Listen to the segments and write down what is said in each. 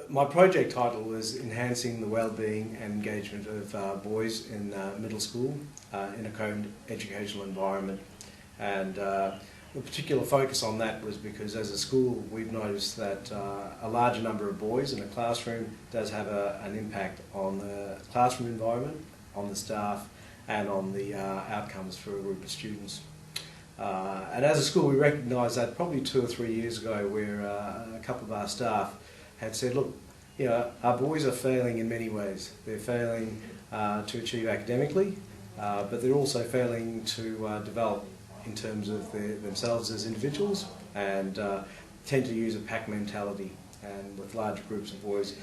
My project title was Enhancing the Wellbeing and Engagement of Boys in Middle School in a co-educational environment. And the particular focus on that was because as a school we've noticed that a larger number of boys in a classroom does have an impact on the classroom environment, on the staff and on the outcomes for a group of students. And as a school we recognised that probably 2 or 3 years ago, where a couple of our staff had said, look, our boys are failing in many ways. They're failing to achieve academically, but they're also failing to develop in terms of themselves as individuals, and tend to use a pack mentality. And with large groups of boys,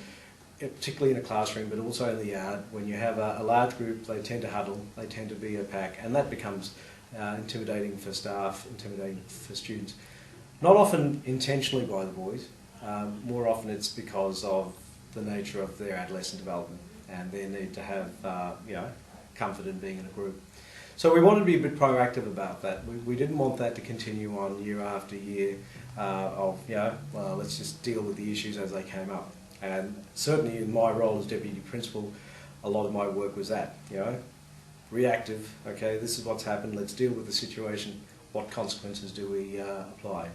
particularly in a classroom but also in the yard, when you have a large group, they tend to huddle, they tend to be a pack, and that becomes intimidating for staff, intimidating for students. Not often intentionally by the boys, more often it's because of the nature of their adolescent development and their need to have comfort in being in a group. So we wanted to be a bit proactive about that. We didn't want that to continue on year after year well, let's just deal with the issues as they came up. And certainly in my role as Deputy Principal, a lot of my work was that, reactive, okay, this is what's happened, let's deal with the situation, what consequences do we apply?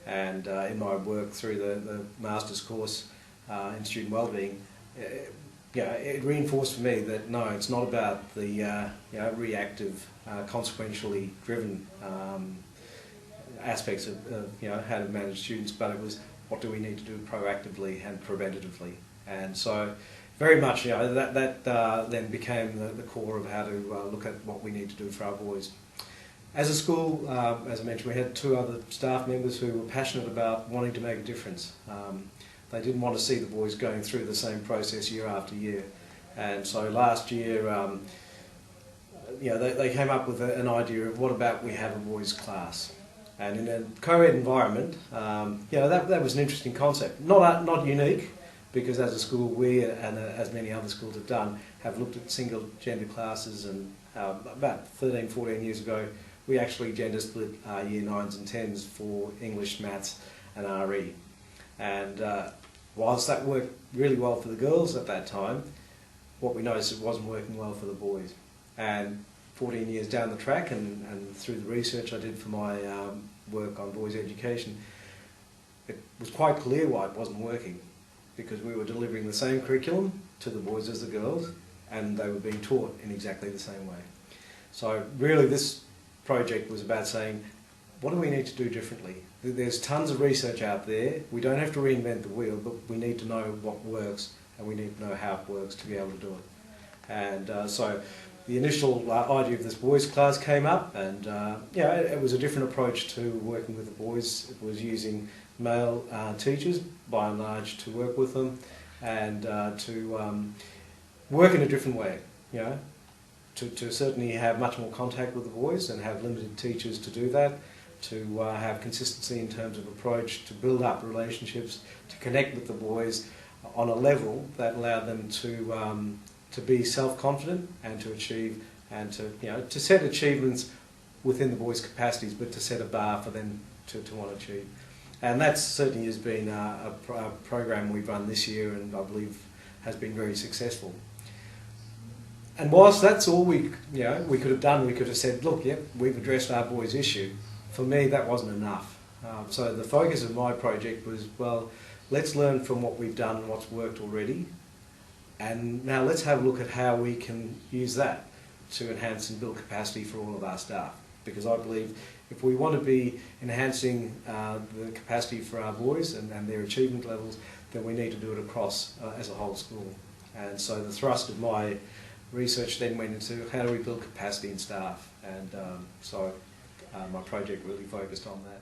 And in my work through the Master's course in Student Wellbeing, it reinforced for me that no, it's not about the reactive, consequentially driven aspects of how to manage students, but it was what do we need to do proactively and preventatively. And so very much that then became the core of how to look at what we need to do for our boys. As a school, as I mentioned, we had 2 other staff members who were passionate about wanting to make a difference. They didn't want to see the boys going through the same process year after year. And so last year, they came up with an idea of what about we have a boys' class. And in a co-ed environment, that was an interesting concept. Not unique, because as a school we, and as many other schools have done, have looked at single gender classes, and about 13, 14 years ago, we actually gender split year 9s and 10s for English, Maths and RE. And whilst that worked really well for the girls at that time, what we noticed, it wasn't working well for the boys. And 14 years down the track, and through the research I did for my work on boys' education, it was quite clear why it wasn't working. Because we were delivering the same curriculum to the boys as the girls, and they were being taught in exactly the same way. So really this project was about saying, what do we need to do differently? There's tons of research out there. We don't have to reinvent the wheel, but we need to know what works, and we need to know how it works to be able to do it. And so the initial idea of this boys class came up, and it was a different approach to working with the boys. It was using male teachers, by and large, to work with them, and to work in a different way, to certainly have much more contact with the boys and have limited teachers to do that, to have consistency in terms of approach, to build up relationships, to connect with the boys on a level that allowed them to be self-confident and to achieve, and to set achievements within the boys' capacities, but to set a bar for them to want to achieve. And that certainly has been a program we've run this year, and I believe has been very successful. And whilst that's all we could have done, we could have said, look, yep, we've addressed our boys' issue. For me, that wasn't enough. So the focus of my project was, well, let's learn from what we've done and what's worked already, and now let's have a look at how we can use that to enhance and build capacity for all of our staff. Because I believe if we want to be enhancing the capacity for our boys and their achievement levels, then we need to do it across as a whole school. And so the thrust of my research then went into how do we build capacity in staff, and so my project really focused on that.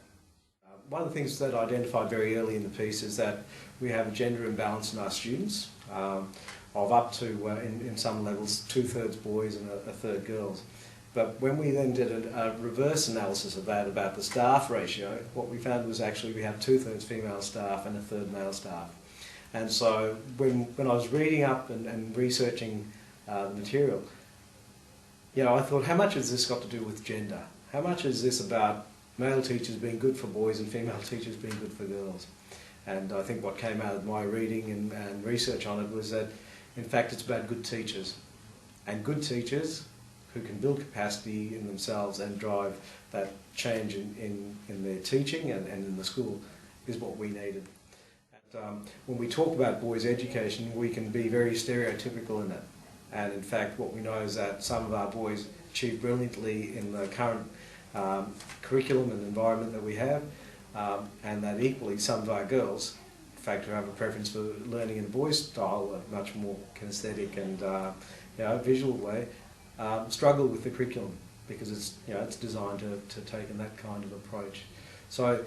One of the things that I identified very early in the piece is that we have a gender imbalance in our students, of up to, in some levels, 2/3 boys and a third girls. But when we then did a reverse analysis of that about the staff ratio, what we found was actually we have 2/3 female staff and a third male staff. And so when I was reading up and researching the material, I thought, how much has this got to do with gender? How much is this about male teachers being good for boys and female teachers being good for girls? And I think what came out of my reading and research on it was that, in fact, it's about good teachers. And good teachers who can build capacity in themselves and drive that change in their teaching and in the school is what we needed. And, when we talk about boys' education, we can be very stereotypical in it. And in fact, what we know is that some of our boys achieve brilliantly in the current curriculum and environment that we have, and that equally some of our girls, in fact, who have a preference for learning in a boys' style, a much more kinesthetic and visual way, struggle with the curriculum because it's designed to take in that kind of approach. So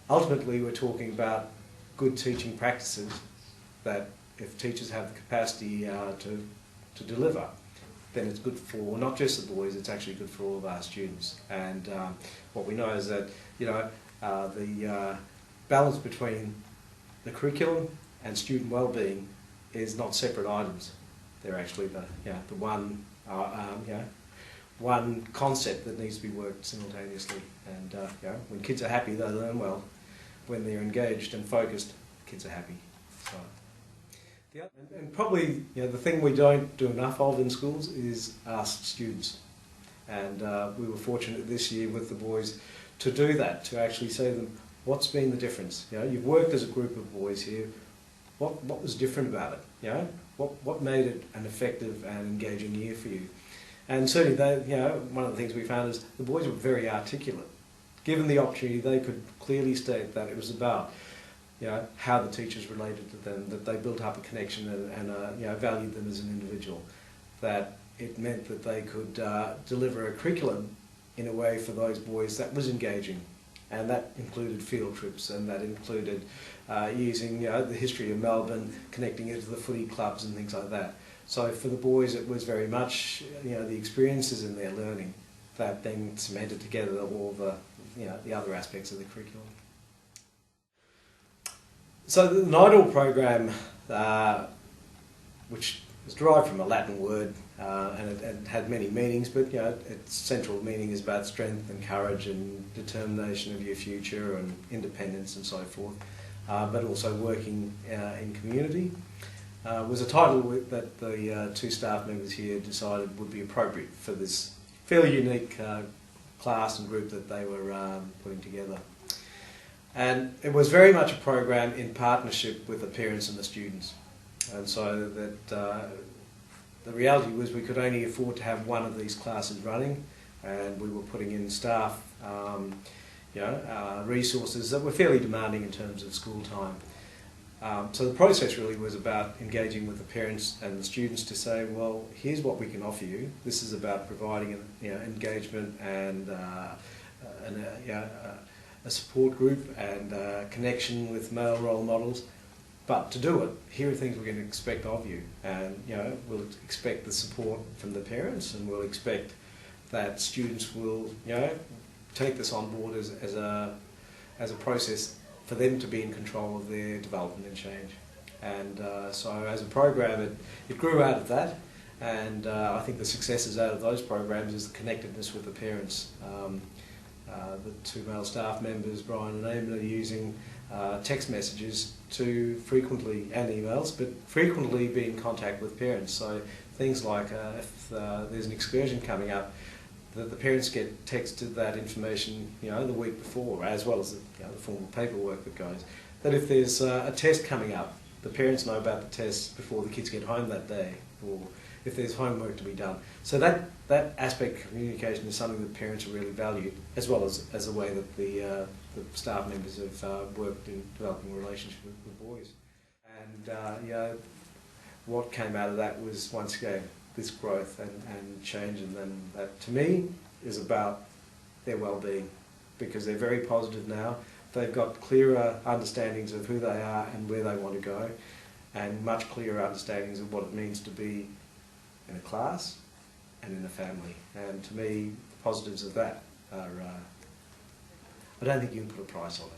ultimately, we're talking about good teaching practices that, if teachers have the capacity to deliver, then it's good for not just the boys, it's actually good for all of our students. And what we know is that the balance between the curriculum and student well-being is not separate items. They're actually the one concept that needs to be worked simultaneously. And when kids are happy, they learn well. When they're engaged and focused, kids are happy. So. And probably the thing we don't do enough of in schools is ask students. And we were fortunate this year with the boys to do that, to actually say to them, what's been the difference? You've worked as a group of boys here. What was different about it? What made it an effective and engaging year for you? And certainly, one of the things we found is the boys were very articulate. Given the opportunity, they could clearly state that it was about how the teachers related to them, that they built up a connection and valued them as an individual, that it meant that they could deliver a curriculum in a way for those boys that was engaging. And that included field trips, and that included using the history of Melbourne, connecting it to the footy clubs and things like that. So for the boys, it was very much the experiences in their learning that then cemented together all the other aspects of the curriculum. So the NIDAL program, which was derived from a Latin word, and it had many meanings, but its central meaning is about strength and courage and determination of your future and independence and so forth, but also working in community, was a title that the two staff members here decided would be appropriate for this fairly unique class and group that they were putting together. And it was very much a program in partnership with the parents and the students. And so that the reality was we could only afford to have one of these classes running, and we were putting in staff, resources that were fairly demanding in terms of school time. So the process really was about engaging with the parents and the students to say, well, here's what we can offer you. This is about providing engagement and a support group and connection with male role models. But to do it, here are things we're going to expect of you. And we'll expect the support from the parents, and we'll expect that students will take this on board as a process for them to be in control of their development and change. And so as a program, it grew out of that. And I think the successes out of those programs is the connectedness with the parents. The two male staff members, Brian and Eamon, are using text messages to frequently, and emails, but frequently be in contact with parents. So things like if there's an excursion coming up, that the parents get texted that information the week before, as well as the formal paperwork that goes. That if there's a test coming up, the parents know about the test before the kids get home that day, or if there's homework to be done. So that aspect of communication is something that parents have really valued, as well as the way that the staff members have worked in developing a relationship with boys. And what came out of that was, once again, this growth and change in them that, to me, is about their well-being, because they're very positive now. They've got clearer understandings of who they are and where they want to go, and much clearer understandings of what it means to be in a class and in a family. And to me, the positives of that are, I don't think you can put a price on it.